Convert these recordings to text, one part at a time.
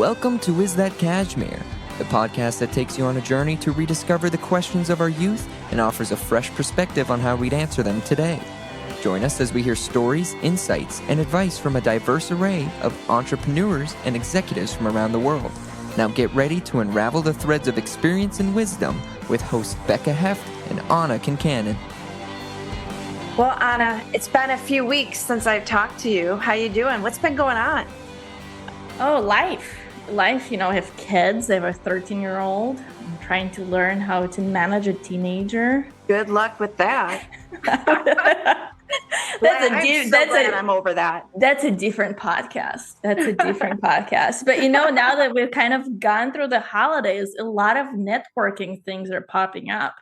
Welcome to Is That Cashmere, the podcast that takes you on a journey to rediscover the questions of our youth and offers a fresh perspective on how we'd answer them today. Join us as we hear stories, insights, and advice from a diverse array of entrepreneurs and executives from around the world. Now get ready to unravel the threads of experience and wisdom with hosts Becca Heft and Anna Kincannon. Well, Anna, it's been a few weeks since I've talked to you. How you doing? What's been going on? Oh, life, I have kids. I have a 13-year-old. I'm trying to learn how to manage a teenager. Good luck with that. I'm over that. That's a different podcast. But now that we've kind of gone through the holidays, a lot of networking things are popping up.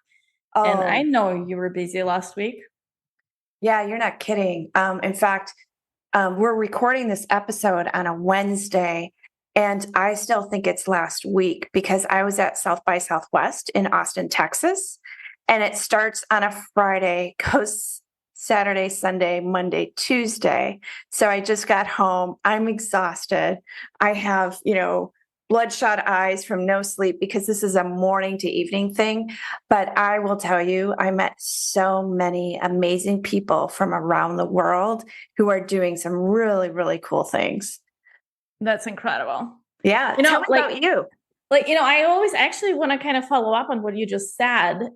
Oh. And I know you were busy last week. Yeah, you're not kidding. In fact, we're recording this episode on a Wednesday, and I still think it's last week because I was at South by Southwest in Austin, Texas, and it starts on a Friday, goes Saturday, Sunday, Monday, Tuesday. So I just got home. I'm exhausted. I have, bloodshot eyes from no sleep because this is a morning to evening thing. But I will tell you, I met so many amazing people from around the world who are doing some really, really cool things. That's incredible. Yeah. Tell me about you. I always actually want to kind of follow up on what you just said.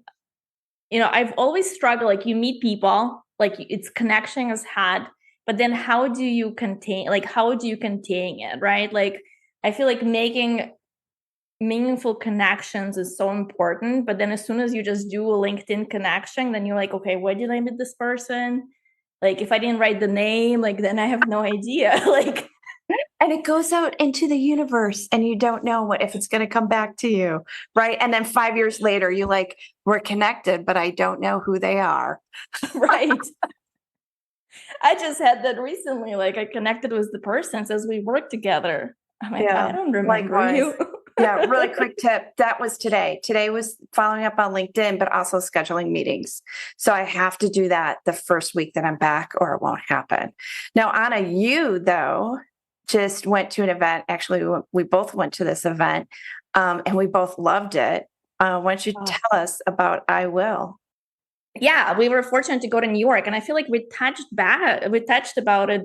I've always struggled, you meet people, it's connection is had, but then how do you contain it, right? I feel like making meaningful connections is so important, but then as soon as you just do a LinkedIn connection, then you're like, okay, where did I meet this person? If I didn't write the name, then I have no idea. And it goes out into the universe and you don't know if it's going to come back to you, right? And then 5 years later, you're like, we're connected, but I don't know who they are. Right. I just had that recently. I connected with the person, says we work together. I'm like, yeah, I don't remember you. Yeah, really quick tip. That was today. Today was following up on LinkedIn, but also scheduling meetings. So I have to do that the first week that I'm back or it won't happen. Now, Anna, you, though, just went to an event. Actually, we both went to this event and we both loved it. Why don't you tell us about i.WILL? Yeah, we were fortunate to go to New York, and I feel like we touched about it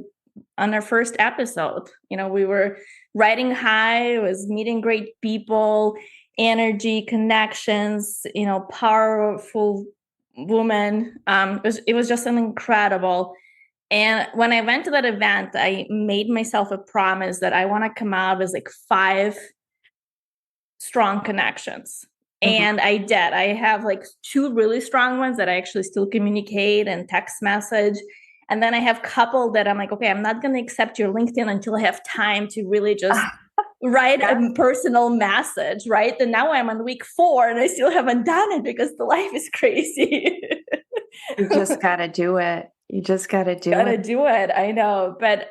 on our first episode. We were riding high, it was meeting great people, energy, connections, powerful woman. It was just an incredible. And when I went to that event, I made myself a promise that I want to come out with 5 strong connections. Mm-hmm. And I did. I have 2 really strong ones that I actually still communicate and text message. And then I have a couple that I'm like, okay, I'm not going to accept your LinkedIn until I have time to really just write a personal message, right? And now I'm on week 4 and I still haven't done it because the life is crazy. You just got to do it. You just got to do it. I know. But,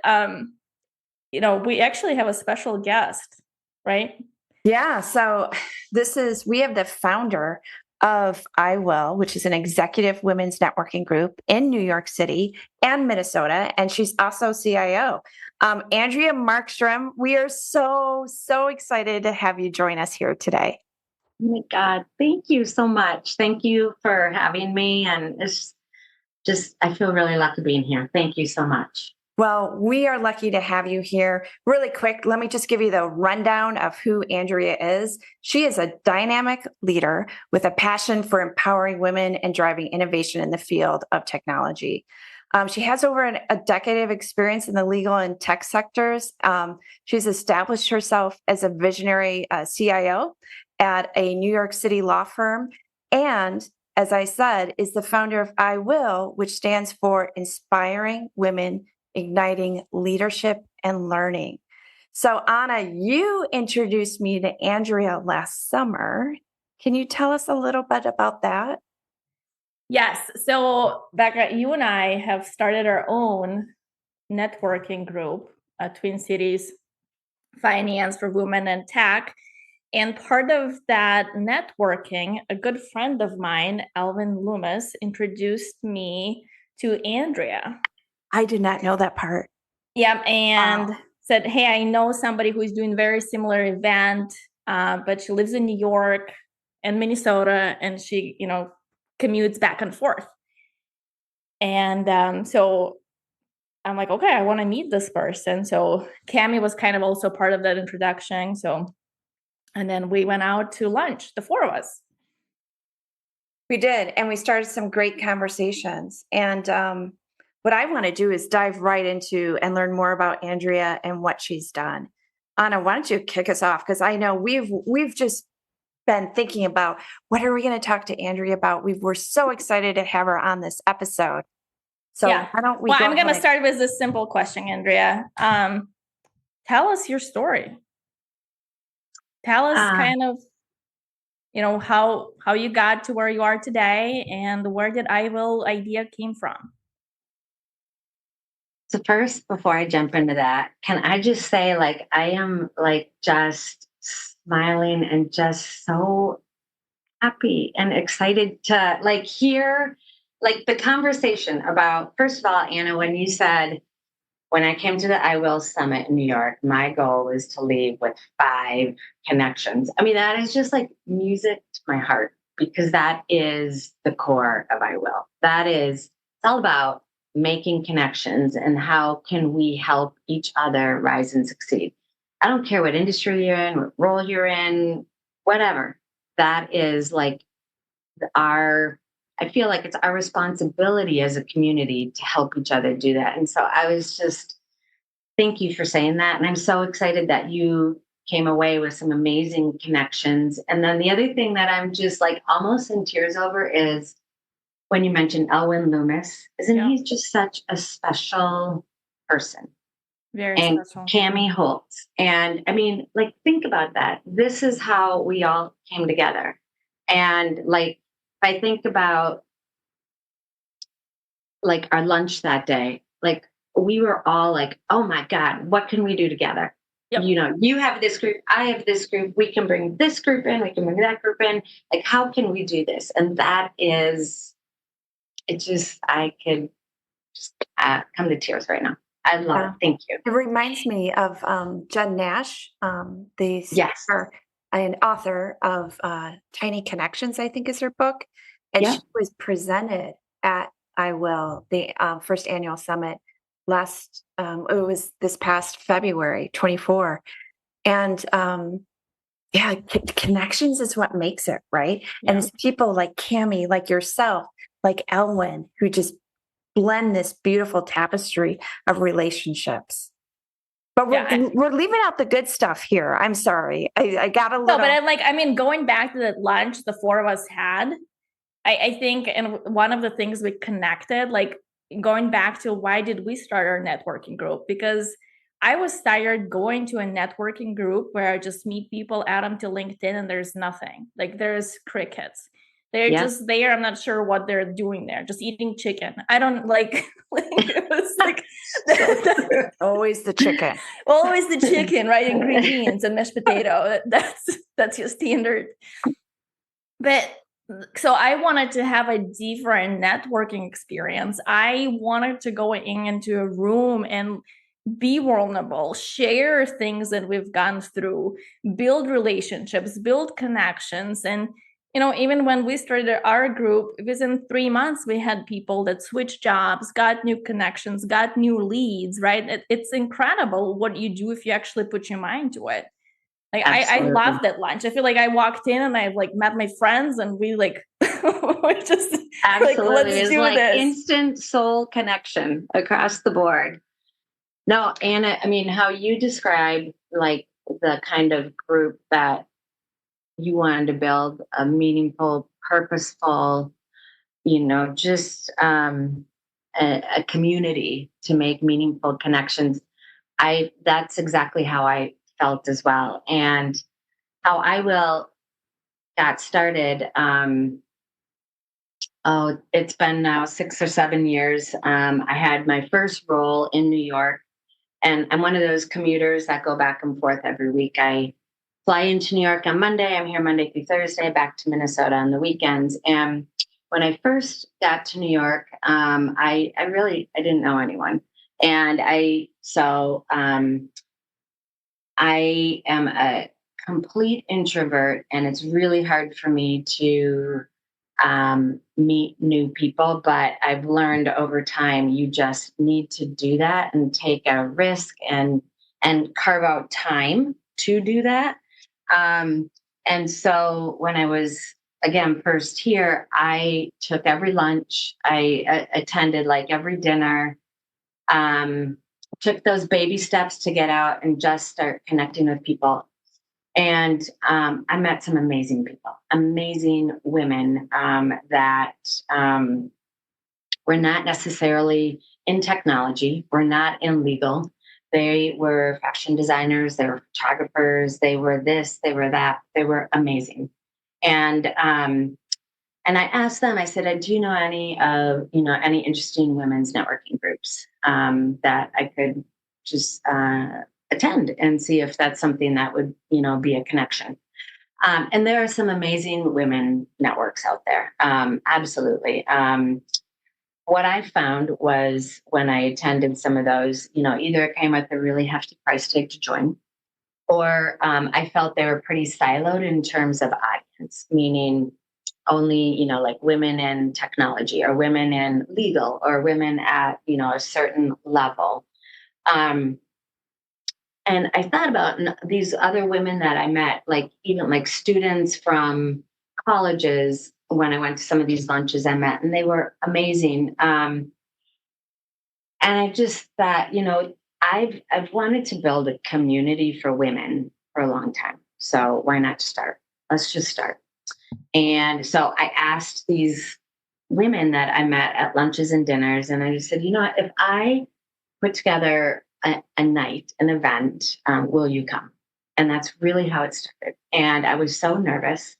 we actually have a special guest, right? Yeah. So we have the founder of i.WILL, which is an executive women's networking group in New York City and Minnesota. And she's also CIO. Andrea Markstrom, we are so, so excited to have you join us here today. Oh my God. Thank you so much. Thank you for having me. And it's just, I feel really lucky being here. Thank you so much. Well, we are lucky to have you here. Really quick, let me just give you the rundown of who Andrea is. She is a dynamic leader with a passion for empowering women and driving innovation in the field of technology. She has over a decade of experience in the legal and tech sectors. She's established herself as a visionary CIO at a New York City law firm. And as I said, is the founder of i.WILL, which stands for Inspiring Women, Igniting Leadership and Learning. So Anna, you introduced me to Andrea last summer. Can you tell us a little bit about that? Yes. So Becca, you and I have started our own networking group, Twin Cities Finance for Women and Tech. And part of that networking, a good friend of mine, Alvin Loomis, introduced me to Andrea. I did not know that part. Yeah. And said, hey, I know somebody who is doing very similar event, but she lives in New York and Minnesota, and she, commutes back and forth. And so I'm like, okay, I want to meet this person. So Cami was kind of also part of that introduction. And then we went out to lunch, the four of us. We did. And we started some great conversations. And what I want to do is dive right into and learn more about Andrea and what she's done. Anna, why don't you kick us off? Because I know we've just been thinking about what are we going to talk to Andrea about. We're so excited to have her on this episode. So yeah. why don't we I'm going to start with this simple question, Andrea. Tell us your story. Tell us kind of, how you got to where you are today and where did i.WILL idea came from. So first, before I jump into that, can I just say, I am just smiling and just so happy and excited to hear the conversation about, first of all, Anna, when you said, when I came to the i.WILL Summit in New York, my goal was to leave with 5 connections. I mean, that is just music to my heart, because that is the core of i.WILL. It's all about making connections and how can we help each other rise and succeed. I don't care what industry you're in, what role you're in, whatever. That is I feel like it's our responsibility as a community to help each other do that. And so I was just, thank you for saying that. And I'm so excited that you came away with some amazing connections. And then the other thing that I'm just almost in tears over is when you mentioned Elwyn Loomis. Isn't he just such a special person? Very and special. Cami Holtz. And I mean, think about that. This is how we all came together. And if I think about our lunch that day, we were all oh my God, what can we do together? Yep. You have this group, I have this group, we can bring this group in, we can bring that group in. How can we do this? And that is, I could just come to tears right now. I love it. Thank you. It reminds me of Jen Nash, the speaker and author of Tiny Connections, I think is her book. And she was presented at i.WILL, the first annual summit it was this past February 24. And connections is what makes it, right? Yeah. And it's people like Cami, like yourself, like Elwyn, who just blend this beautiful tapestry of relationships. But we're leaving out the good stuff here. I'm sorry. I got a little. No, but going back to the lunch the four of us had, I think, and one of the things we connected, going back to why did we start our networking group? Because I was tired going to a networking group where I just meet people, add them to LinkedIn, and there's nothing. There's crickets. They're just there. I'm not sure what they're doing there. Just eating chicken. I don't it was always the chicken. Always the chicken, right? And green beans and mashed potato. That's your standard. But so I wanted to have a different networking experience. I wanted to go into a room and be vulnerable, share things that we've gone through, build relationships, build connections. And, even when we started our group, within 3 months, we had people that switched jobs, got new connections, got new leads, right? It's incredible what you do if you actually put your mind to it. I love that lunch. I feel like I walked in and I met my friends and we we're just absolutely. Let's do this. Instant soul connection across the board. No, Anna, I mean, how you describe the kind of group that you wanted to build, a meaningful, purposeful, just a community to make meaningful connections. That's exactly how I felt as well. And how i.WILL got started. It's been now 6 or 7 years. I had my first role in New York, and I'm one of those commuters that go back and forth every week. I fly into New York on Monday. I'm here Monday through Thursday, back to Minnesota on the weekends. And when I first got to New York, I didn't know anyone. And I am a complete introvert, and it's really hard for me to meet new people. But I've learned over time, you just need to do that and take a risk and carve out time to do that. And so when I was again first here, I took every lunch, I attended like every dinner, um, took those baby steps to get out and just start connecting with people. And I met some amazing people, amazing women that were not necessarily in technology, were not in legal. They were fashion designers, they were photographers, they were this, they were that. They were amazing. And I asked them, I said, do you know any interesting women's networking groups that I could just attend and see if that's something that would, be a connection. And there are some amazing women networks out there. Absolutely. What I found was when I attended some of those, either it came with a really hefty price tag to join, or I felt they were pretty siloed in terms of audience, meaning only, like women in technology or women in legal or women at, a certain level. And I thought about these other women that I met, like even like students from colleges. When I went to some of these lunches I met, and they were amazing. And I just thought, I've wanted to build a community for women for a long time. So why not start? Let's just start. And so I asked these women that I met at lunches and dinners, and I just said, if I put together a night, an event, will you come? And that's really how it started. And I was so nervous.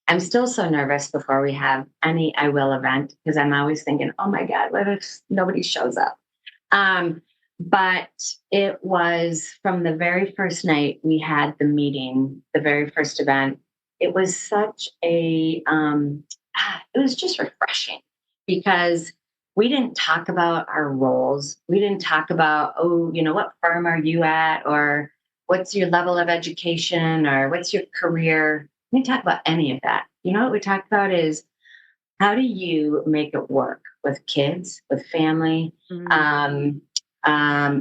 I'm still so nervous before we have any I.WILL event, because I'm always thinking, oh my God, what if nobody shows up? But it was from the very first night we had the meeting, the very first event. It was such it was just refreshing, because we didn't talk about our roles. We didn't talk about, what firm are you at? Or what's your level of education? Or what's your career? We didn't talk about any of that. What we talked about is, how do you make it work with kids, with family? Mm-hmm.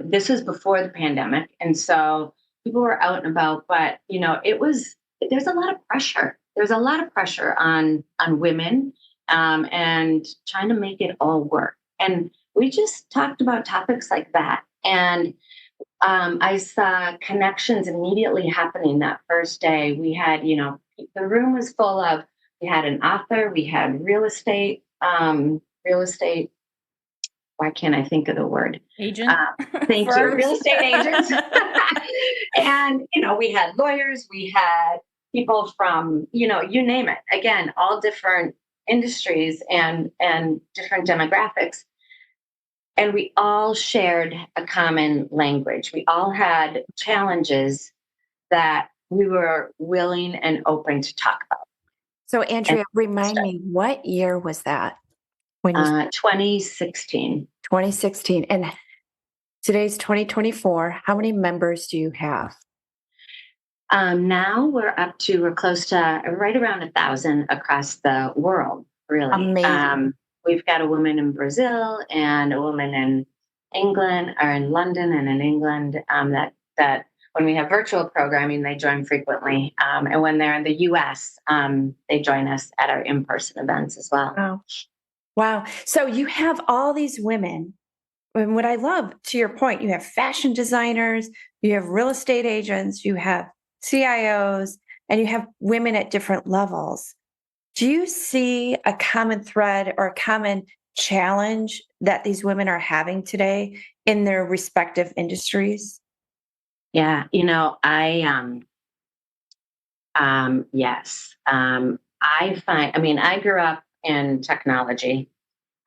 This was before the pandemic. And so people were out and about, but, there's a lot of pressure. There's a lot of pressure on women, and trying to make it all work. And we just talked about topics like that. And I saw connections immediately happening that first day. We had, the room was full of, we had an author, we had real estate, why can't I think of the word? Agent. Thank you. Real estate agents. And, we had lawyers, we had people from, you name it. Again, all different industries and different demographics. And we all shared a common language. We all had challenges that we were willing and open to talk about. So, Andrea, remind me, what year was that? When 2016. 2016. And today's 2024. How many members do you have? Now we're close to right around 1,000 across the world, really. Amazing. We've got a woman in Brazil and a woman in England, or in London and in England, that when we have virtual programming, they join frequently. And when they're in the US, they join us at our in-person events as well. Wow. So you have all these women. And what I love, to your point, you have fashion designers, you have real estate agents, you have CIOs, and you have women at different levels. Do you see a common thread or a common challenge that these women are having today in their respective industries? Yeah, yes. I grew up in technology,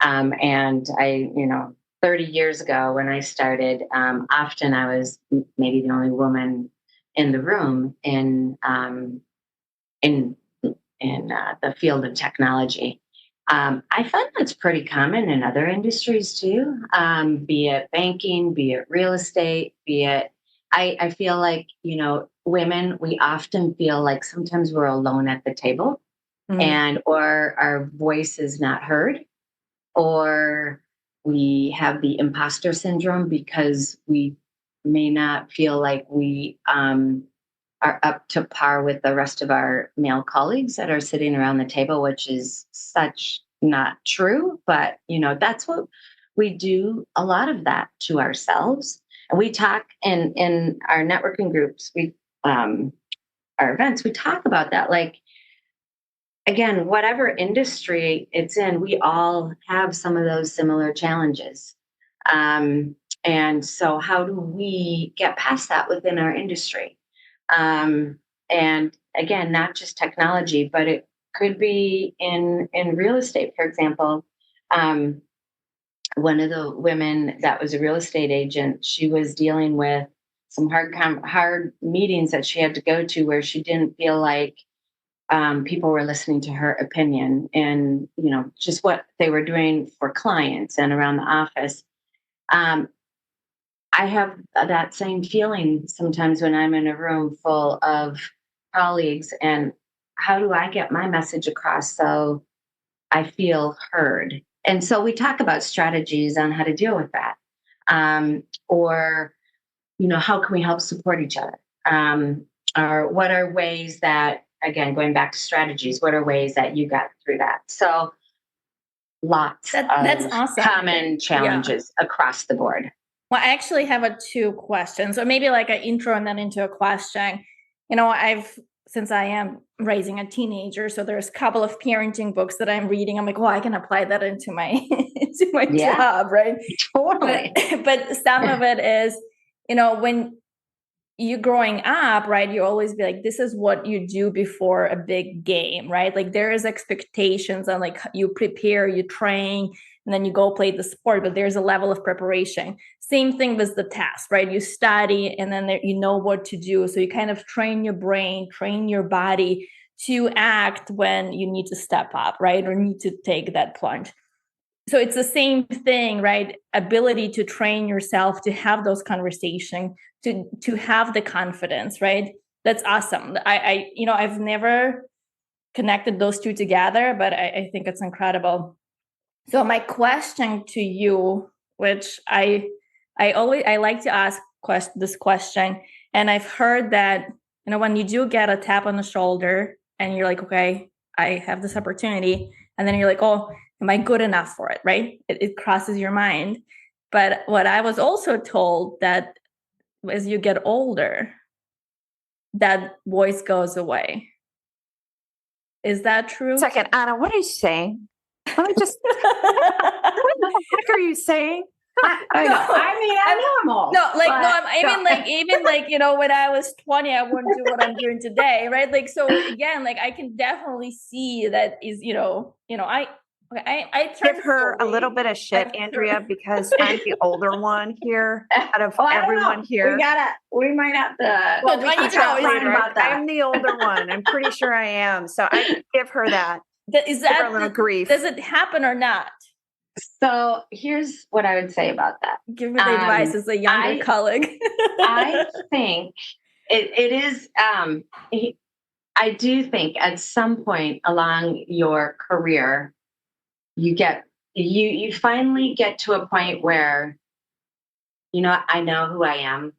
and 30 years ago when I started, often I was maybe the only woman in the room in the field of technology. I find that's pretty common in other industries too, be it banking, be it real estate, be it I feel like, women, we often feel like sometimes we're alone at the table, and or our voice is not heard, or we have the imposter syndrome because we may not feel like we are up to par with the rest of our male colleagues that are sitting around the table, which is such not true. But, that's what we do, a lot of that to ourselves. And we talk in our networking groups, our events, we talk about that. Like, again, whatever industry it's in, we all have some of those similar challenges. And so how do we get past that within our industry? And again, not just technology, but it could be in real estate, for example. One of the women that was a real estate agent, she was dealing with some hard meetings that she had to go to where she didn't feel like people were listening to her opinion, and just what they were doing for clients and around the office. I have that same feeling sometimes when I'm in a room full of colleagues, and how do I get my message across so I feel heard? And so we talk about strategies on how to deal with that. Or, how can we help support each other? Or what are ways that, again, going back to strategies, what are ways that you got through that? So lots That's of awesome. common challenges across the board. Well, I actually have two questions, or maybe like an intro and then into a question. Since I am raising a teenager, so there's a couple of parenting books that I'm reading. I'm like, I can apply that into my into my job, right? Totally. But some of it is, when you growing up, right, you always be like, this is what you do before a big game, right? Like there is expectations and like you prepare, you train, and then you go play the sport, but there's a level of preparation. Same thing with the test, right? You study and then you know what to do. So you kind of train your brain, train your body to act when you need to step up, right? Or need to take that plunge. So it's the same thing, right? Ability to train yourself to have those conversations, to have the confidence, right? That's awesome. I've never connected those two together, but I think it's incredible. So my question to you, which I like to ask this question, and I've heard that when you do get a tap on the shoulder and you're like, okay, I have this opportunity, and then you're like, oh, am I good enough for it, right? It crosses your mind. But what I was also told that as you get older, that voice goes away. Is that true? Second, Anna, what are you saying? Let me just. What the heck are you saying? I'm normal. When I was 20, I wouldn't do what I'm doing today, right? Like, so again, like I can definitely see that is, I give her a little bit of shit, Andrea, because I'm the older one here out of everyone here. We might have to. Well, we can talk later. I'm the older one. I'm pretty sure I am. So I give her that. Is that give her a little grief? Does it happen or not? So here's what I would say about that. Give me the advice as a younger colleague. I think it is. I do think at some point along your career, you finally get to a point where, I know who I am.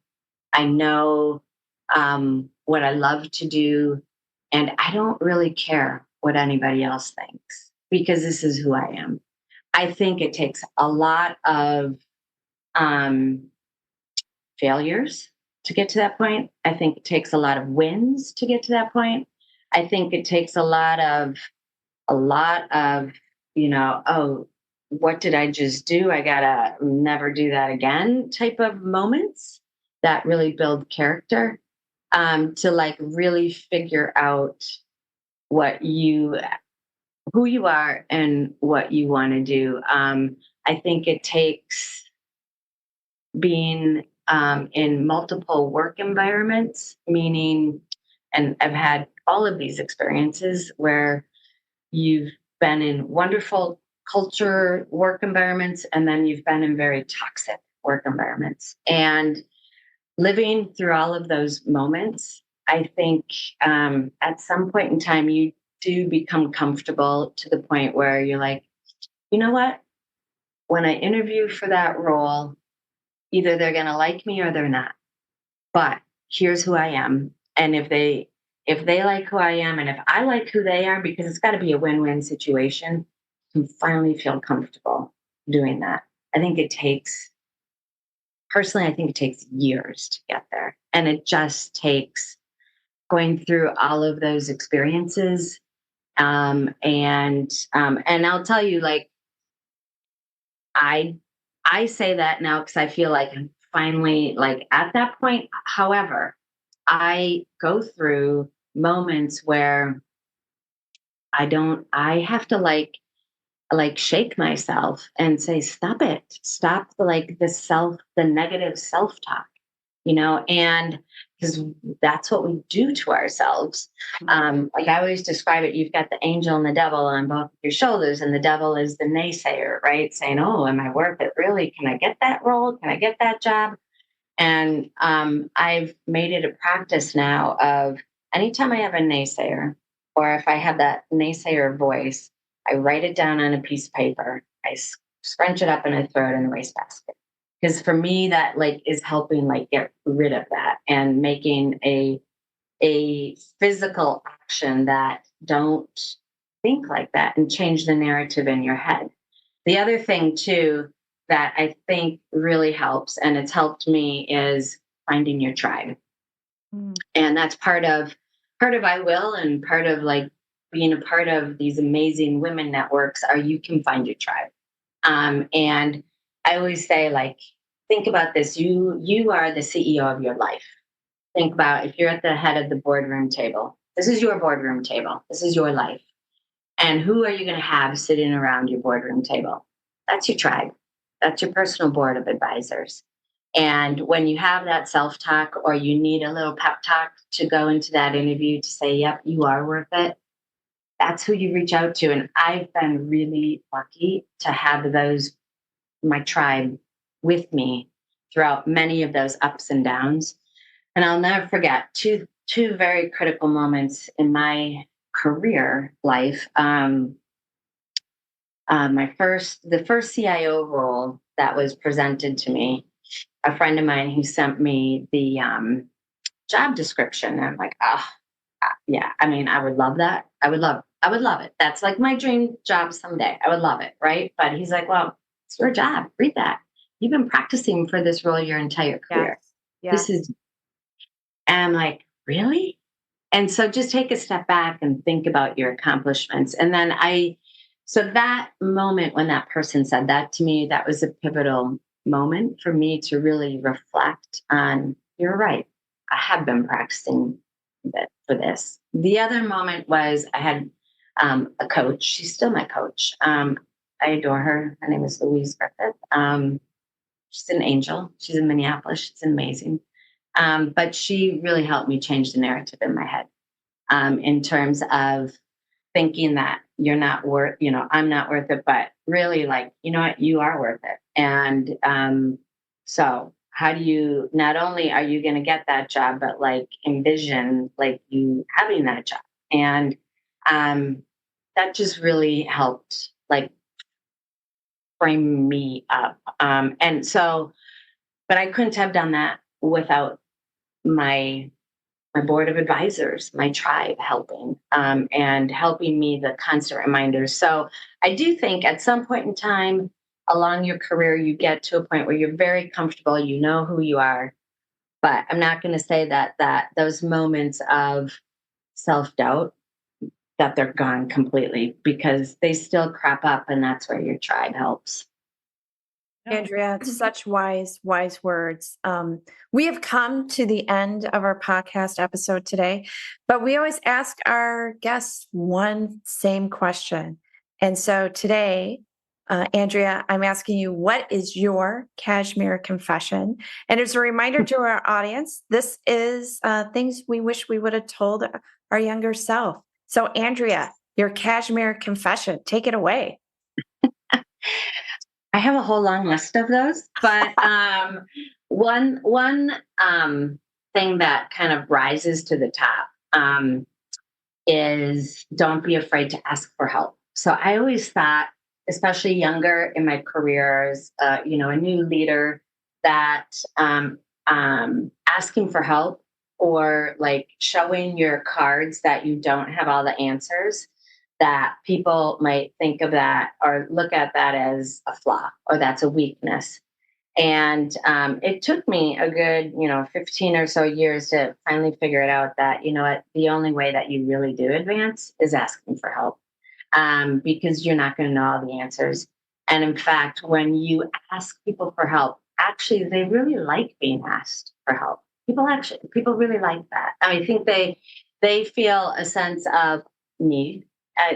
I know what I love to do, and I don't really care what anybody else thinks because this is who I am. I think it takes a lot of failures to get to that point. I think it takes a lot of wins to get to that point. I think it takes a lot of, oh, what did I just do? I gotta never do that again type of moments that really build character, to like really figure out who you are and what you want to do. I think it takes being in multiple work environments, meaning, and I've had all of these experiences where you've been in wonderful culture work environments, and then you've been in very toxic work environments. And living through all of those moments, I think at some point in time, you do become comfortable to the point where you're like, you know what? When I interview for that role, either they're going to like me or they're not. But here's who I am. And if they like who I am and if I like who they are, because it's got to be a win-win situation, you can finally feel comfortable doing that. I think it takes Personally, I think it takes years to get there. And it just takes going through all of those experiences. And I'll tell you, like, I I say that now because I feel like I'm finally like at that point. However, I go through moments where I have to like shake myself and say, stop it. Stop the negative self-talk, and because that's what we do to ourselves. Like I always describe it, you've got the angel and the devil on both of your shoulders, and the devil is the naysayer, right? Saying, oh, am I worth it? Really? Can I get that role? Can I get that job? And I've made it a practice now of anytime I have a naysayer, or if I have that naysayer voice, I write it down on a piece of paper. I scrunch it up and I throw it in the wastebasket. Because for me, that like is helping like get rid of that and making a physical action that don't think like that and change the narrative in your head. The other thing too that I think really helps, and it's helped me, is finding your tribe. And that's part of I.WILL, and part of like being a part of these amazing women networks are you can find your tribe. And I always say, like, think about this. You are the CEO of your life. Think about if you're at the head of the boardroom table. This is your boardroom table. This is your life. And who are you going to have sitting around your boardroom table? That's your tribe. That's your personal board of advisors. And when you have that self-talk, or you need a little pep talk to go into that interview to say, yep, you are worth it, that's who you reach out to. And I've been really lucky to have my tribe with me throughout many of those ups and downs. And I'll never forget two very critical moments in my career life. The first CIO role that was presented to me, a friend of mine who sent me the job description. And I'm like, yeah. I mean, I would love that. I would love it. That's like my dream job someday. I would love it, right? But he's like, well, it's your job. Read that. You've been practicing for this role your entire career. Yes. And I'm like, really? And so just take a step back and think about your accomplishments. And then so that moment when that person said that to me, that was a pivotal moment for me to really reflect on, you're right. I have been practicing for this. The other moment was I had a coach. She's still my coach. I adore her. Her name is Louise Griffith. She's an angel. She's in Minneapolis. She's amazing. But she really helped me change the narrative in my head, in terms of thinking that you're not worth, I'm not worth it, but really like, you know what, you are worth it. And so how do you, not only are you going to get that job, but like envision like you having that job. And that just really helped like frame me up. And so, but I couldn't have done that without my board of advisors, my tribe helping, and helping me, the constant reminders. So I do think at some point in time along your career, you get to a point where you're very comfortable, you know who you are. But I'm not going to say that those moments of self-doubt, that they're gone completely, because they still crop up, and that's where your tribe helps. Andrea, such wise words. We have come to the end of our podcast episode today, but we always ask our guests one same question. And so today, Andrea, I'm asking you, what is your cashmere confession? And as a reminder to our audience, this is things we wish we would have told our younger self. So Andrea, your cashmere confession, take it away. I have a whole long list of those, but one thing that kind of rises to the top is don't be afraid to ask for help. So I always thought, especially younger in my career as a new leader, that asking for help or like showing your cards that you don't have all the answers, that people might think of that or look at that as a flaw or that's a weakness. And it took me a good, 15 or so years to finally figure it out that, what, the only way that you really do advance is asking for help, because you're not going to know all the answers. And in fact, when you ask people for help, actually, they really like being asked for help. People really like that. I think they feel a sense of need,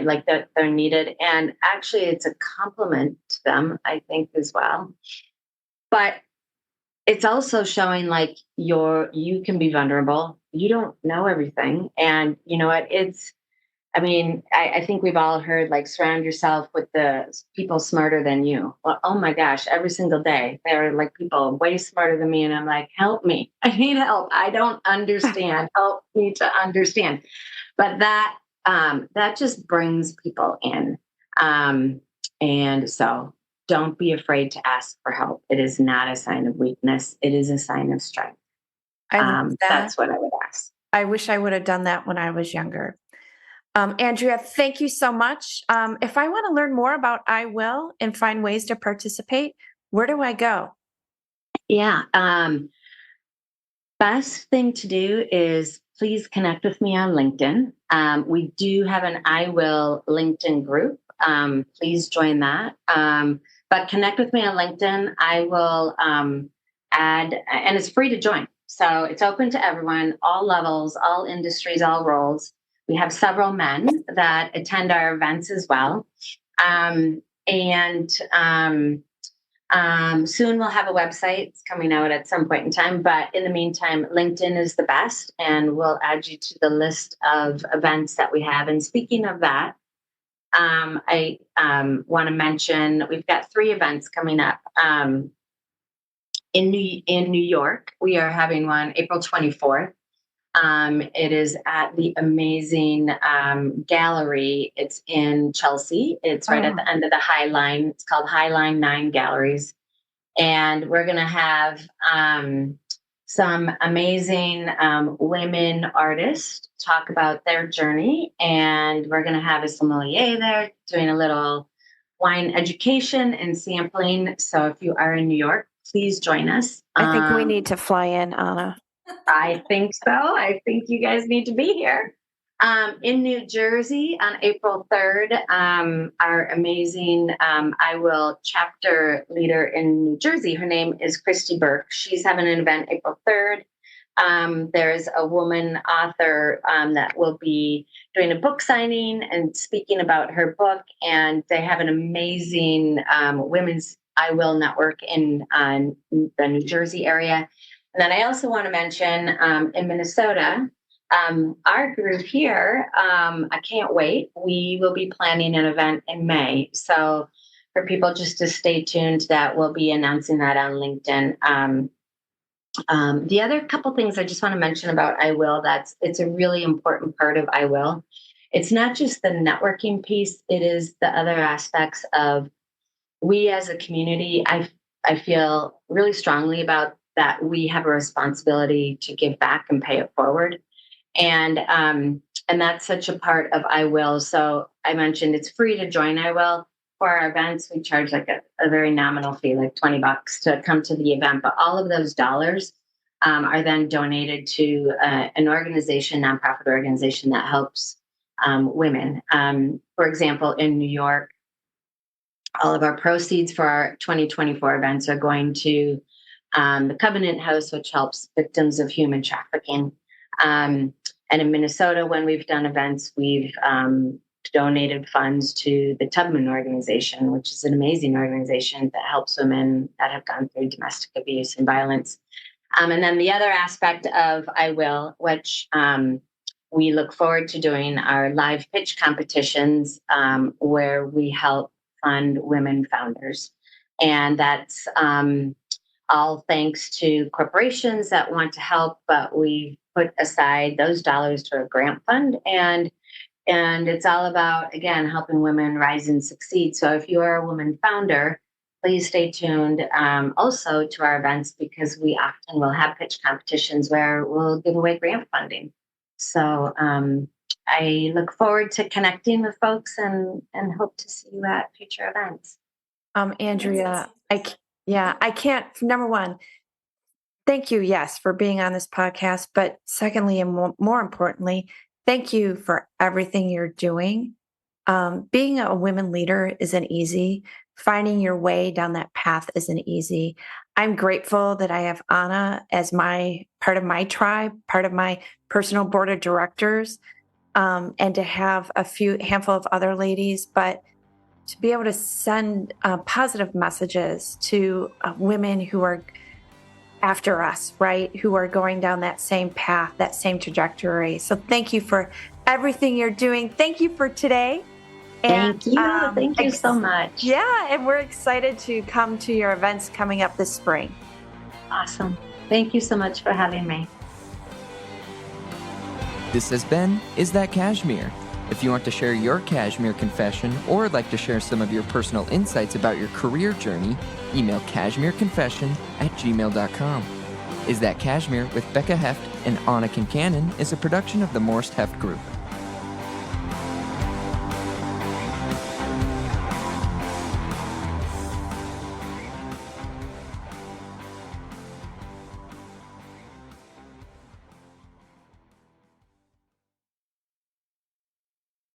like that they're needed. And actually, it's a compliment to them, I think, as well. But it's also showing like you can be vulnerable. You don't know everything. And you know what? I think we've all heard like surround yourself with the people smarter than you. Well, oh my gosh, every single day there are like people way smarter than me. And I'm like, help me. I need help. I don't understand. Help me to understand. But that just brings people in. And so don't be afraid to ask for help. It is not a sign of weakness. It is a sign of strength. I love that. That's what I would ask. I wish I would have done that when I was younger. Andrea, thank you so much. If I want to learn more about I.WILL and find ways to participate, where do I go? Yeah. Best thing to do is please connect with me on LinkedIn. We do have an I.WILL LinkedIn group. Please join that. But connect with me on LinkedIn. I will add, and it's free to join. So it's open to everyone, all levels, all industries, all roles. We have several men that attend our events as well. Soon we'll have a website. It's coming out at some point in time. But in the meantime, LinkedIn is the best, and we'll add you to the list of events that we have. And speaking of that, I want to mention we've got 3 events coming up in New York. We are having one April 24th. It is at the amazing gallery. It's in Chelsea. It's right at the end of the High Line. It's called High Line 9 Galleries. And we're going to have some amazing women artists talk about their journey. And we're going to have a sommelier there doing a little wine education and sampling. So if you are in New York, please join us. I think we need to fly in, Anna. I think so. I think you guys need to be here. In New Jersey on April 3rd, our amazing I.WILL chapter leader in New Jersey, her name is Christy Burke. She's having an event April 3rd. There's a woman author that will be doing a book signing and speaking about her book. And they have an amazing women's I.WILL network in the New Jersey area. And then I also want to mention in Minnesota, our group here, I can't wait. We will be planning an event in May. So for people just to stay tuned, that we'll be announcing that on LinkedIn. The other couple things I just want to mention about I.WILL, it's a really important part of I.WILL. It's not just the networking piece. It is the other aspects of we as a community. I feel really strongly about that we have a responsibility to give back and pay it forward. And that's such a part of I.WILL. So I mentioned it's free to join I.WILL. For our events, we charge like a very nominal fee, like $20 to come to the event. But all of those dollars are then donated to an organization, nonprofit organization that helps women. For example, in New York, all of our proceeds for our 2024 events are going to the Covenant House, which helps victims of human trafficking. And in Minnesota, when we've done events, we've donated funds to the Tubman organization, which is an amazing organization that helps women that have gone through domestic abuse and violence. And then the other aspect of I.WILL, which we look forward to doing, are live pitch competitions where we help fund women founders. And that's all thanks to corporations that want to help, but we put aside those dollars to a grant fund. And it's all about, again, helping women rise and succeed. So if you are a woman founder, please stay tuned also to our events, because we often will have pitch competitions where we'll give away grant funding. So I look forward to connecting with folks and hope to see you at future events. Andrea, I can't, number one, thank you, yes, for being on this podcast. But secondly, and more importantly, thank you for everything you're doing. Being a women leader isn't easy. Finding your way down that path isn't easy. I'm grateful that I have Anna as part of my tribe, part of my personal board of directors, and to have a handful of other ladies, but to be able to send positive messages to women who are after us, right? Who are going down that same path, that same trajectory. So thank you for everything you're doing. Thank you for today. Thank you. Thank you so much. Yeah, and we're excited to come to your events coming up this spring. Awesome. Thank you so much for having me. This has been Is That Cashmere? If you want to share your cashmere confession or would like to share some of your personal insights about your career journey, email cashmereconfession@gmail.com. Is That Cashmere with Becca Heft and Anna Kincannon is a production of the Morst Heft Group.